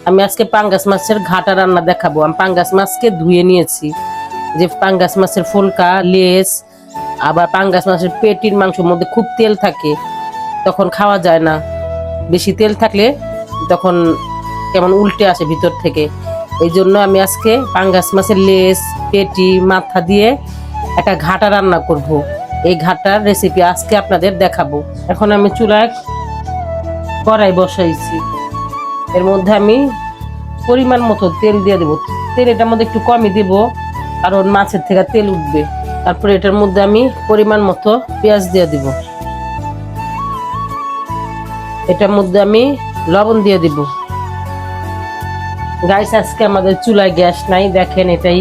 আমি আজকে পাঙ্গাস মাছের ঘাটা রান্না দেখাবো। আমি পাঙ্গাস মাছকে ধুয়ে নিয়েছি। যে পাঙ্গাস মাছের ফুলকা, লেজ, আবার পাঙ্গাস মাছের পেটির মাংসের মধ্যে খুব তেল থাকে, তখন খাওয়া যায় না। বেশি তেল থাকলে তখন কেমন উল্টে আসে ভিতর থেকে। এই জন্য আমি আজকে পাঙ্গাস মাছের লেজ, পেটি, মাথা দিয়ে একটা ঘাটা রান্না করব। এই ঘাটার রেসিপি আজকে আপনাদের দেখাবো। এখন আমি চুলায় কড়াই বসাইছি। এর মধ্যে আমি পরিমাণ মতো তেল দিয়ে দেবো। তেল এটার মধ্যে একটু কমই দেব, কারণ মাছের থেকে তেল উঠবে। তারপরে এটার মধ্যে আমি পরিমাণ মতো পেঁয়াজ দিয়ে দিব। এটার মধ্যে আমি লবণ দিয়ে দিব। গাইস, আজকে আমাদের চুলায় গ্যাস নাই, দেখেন এটাই,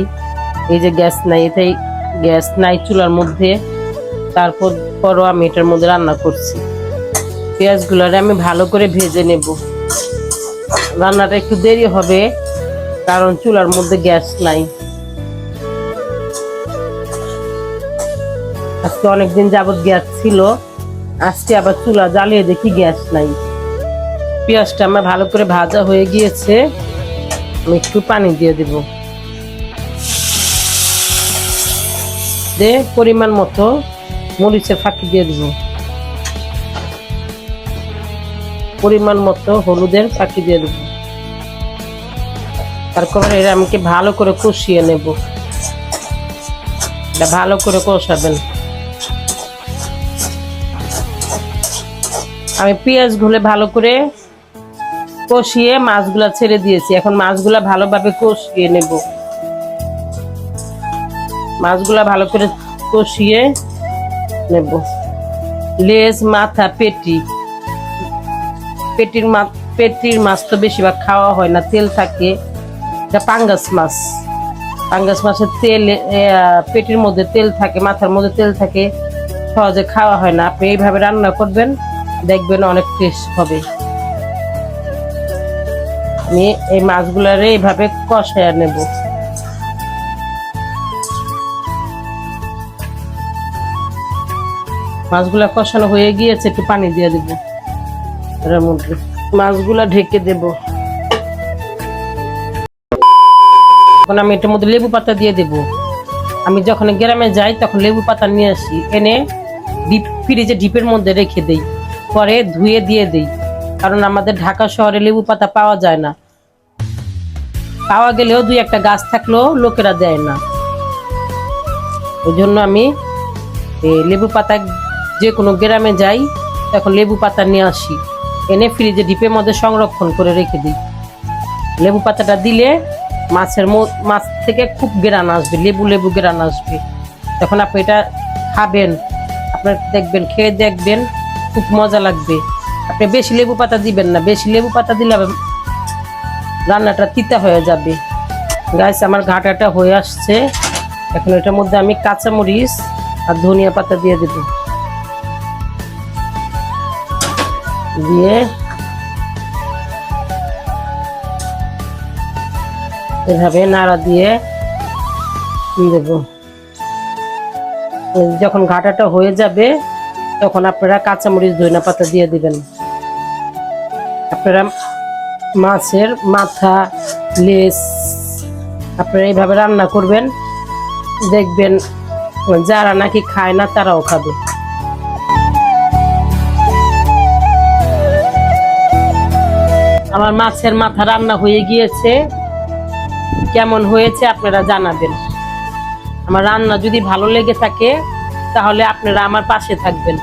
এই যে গ্যাস নাই, এটাই গ্যাস নাই চুলার মধ্যে। তারপরও আমি এটার মধ্যে রান্না করছি। পেঁয়াজগুলোরে আমি ভালো করে ভেজে নেব। রান্নাটা একটু দেরি হবে, কারণ চুলার মধ্যে গ্যাস নাই। আজকে অনেকদিন যাবত গ্যাস ছিল, আজকে আবার চুলা জ্বালিয়ে দেখি গ্যাস নাই। পেঁয়াজটা আমার ভালো করে ভাজা হয়ে গিয়েছে। আমি একটু পানি দিয়ে দেব। পরিমাণ মতো মরিচের ফাঁকি দিয়ে দেব। পরিমাণ মতো হলুদের ফাঁকি দিয়ে দেব। তারপরে এটা আমাকে ভালো করে কষিয়ে নেব। এটা ভালো করে কষাবেন। আমি পেঁয়াজগুলো ভালো করে কষিয়ে মাছগুলা ছেড়ে দিয়েছি। এখন মাছগুলা ভালোভাবে কষিয়ে নেব। মাছগুলা ভালো করে কষিয়ে নেব। লেজ, মাথা, পেটির মাছ তো বেশিরভাগ খাওয়া হয় না, তেল থাকে। এটা পাঙ্গাস মাছ। পাঙ্গাস মাছের তেল, পেটির মধ্যে তেল থাকে, মাথার মধ্যে তেল থাকে, সহজে খাওয়া হয় না। আপনি এইভাবে রান্না করবেন, দেখবেন অনেক টেস্ট হবে। আমি এই মাছগুলারে এইভাবে কষায় নেব। মাছগুলা কষানো হয়ে গিয়েছে, একটু পানি দিয়ে দেব এর মধ্যে। মাছগুলা ঢেকে দেব। এখন আমি এটার মধ্যে লেবু পাতা দিয়ে দেব। আমি যখন গ্রামে যাই তখন লেবু পাতা নিয়ে আসি, এনে ফ্রিজে ডিপের মধ্যে রেখে দেই, পরে ধুয়ে দিয়ে দেই। কারণ আমাদের ঢাকা শহরে লেবু পাতা পাওয়া যায় না। পাওয়া গেলেও দুই একটা গাছ থাকলেও লোকেরা দেয় না। ওই জন্য আমি লেবু পাতা, যে কোনো গ্রামে যাই তখন লেবু পাতা নিয়ে আসি, এনে ফ্রিজে ডিপের মধ্যে সংরক্ষণ করে রেখে দিই। লেবু পাতাটা দিলে মাছ থেকে খুব গ্রান আসবে, লেবু লেবু গ্রান আসবে। তখন আপনি এটা খাবেন, আপনার দেখবেন, খেয়ে দেখবেন, খুব মজা লাগবে। আপনি বেশি লেবু পাতা দিবেন না, বেশি লেবু পাতা দিলে রান্নাটা তিতা হয়ে যাবে। গাইস, আমার ঘাটাটা হয়ে আসছে। এখন এটার মধ্যে আমি কাঁচামরিচ আর ধনিয়া পাতা দিয়ে দেব। দিয়ে এভাবে নাড়া দিয়ে দেব। যখন ঘাটাটা হয়ে যাবে তখন আপনারা কাঁচামরিচ, ধনিয়া পাতা দিয়ে দিবেন। আপনারা মাছের মাথা, লেজ আপনারা এইভাবে রান্না করবেন, দেখবেন যারা নাকি খায় না তারাও খাবে। আমার মাছের মাথা রান্না হয়ে গিয়েছে। কেমন হয়েছে আপনারা জানাবেন। আমার রান্না যদি ভালো লেগে থাকে তাহলে আপনারা আমার পাশে থাকবেন।